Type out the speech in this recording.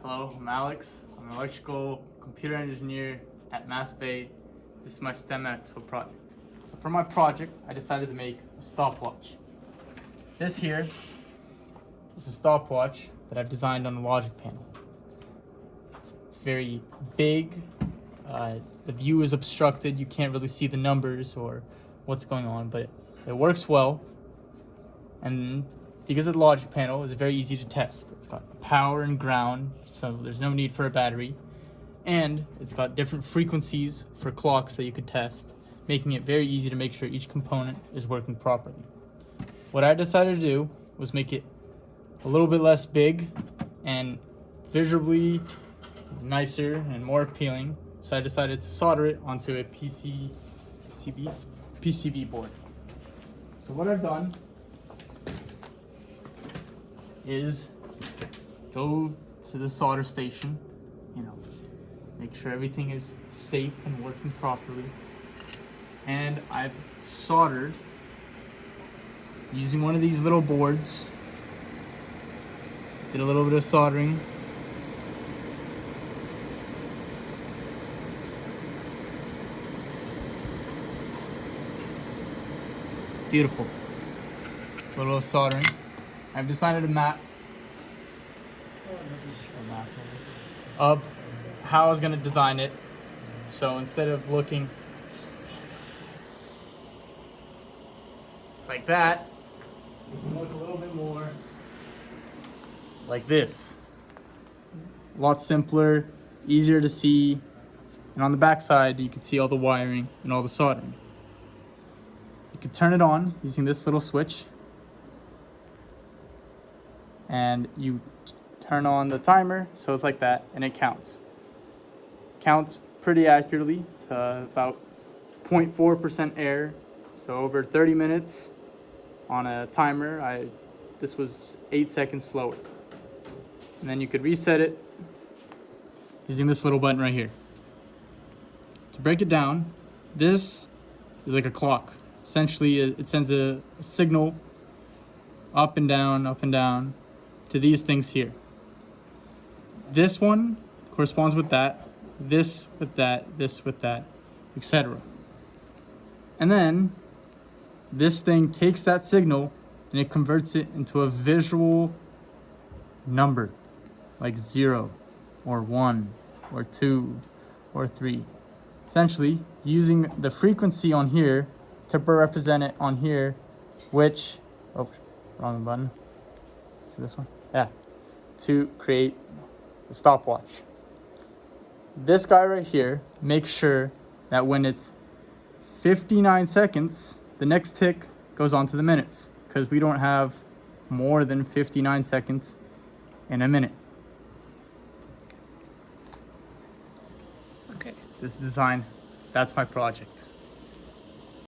Hello, I'm Alex. I'm an electrical computer engineer at Mass Bay. This is my STEM EXPO project. So for my project, I decided to make a stopwatch. This here is a stopwatch that I've designed on the logic panel. It's very big. The view is obstructed. You can't really see the numbers or what's going on, but it works well. And because of the logic panel, it's very easy to test. It's got power and ground, so there's no need for a battery. And it's got different frequencies for clocks that you could test, making it very easy to make sure each component is working properly. What I decided to do was make it a little bit less big and visually nicer and more appealing. So I decided to solder it onto a PCB board. So what I've done is go to the solder station, make sure everything is safe and working properly. And I've soldered using one of these little boards. Did a little bit of soldering. Beautiful. A little soldering. I've decided a map of how I was going to design it. So instead of looking like that, you can look a little bit more like this. A lot simpler, easier to see, and on the back side you can see all the wiring and all the soldering. You can turn it on using this little switch, and you turn on the timer, so it's like that, and it counts pretty accurately. It's about 0.4% error, so over 30 minutes on a timer, this was 8 seconds slower. And then you could reset it using this little button right here. To break it down, this is like a clock. Essentially, it sends a signal up and down to these things here. This one corresponds with that, this with that, this with that, etc. And then this thing takes that signal and it converts it into a visual number, like 0 or 1 or 2 or 3. Essentially, using the frequency on here to represent it on here, which, oh, wrong button. See this one? Yeah. To create the stopwatch. This guy right here makes sure that when it's 59 seconds, the next tick goes on to the minutes, because we don't have more than 59 seconds in a minute. Okay. This design, that's my project.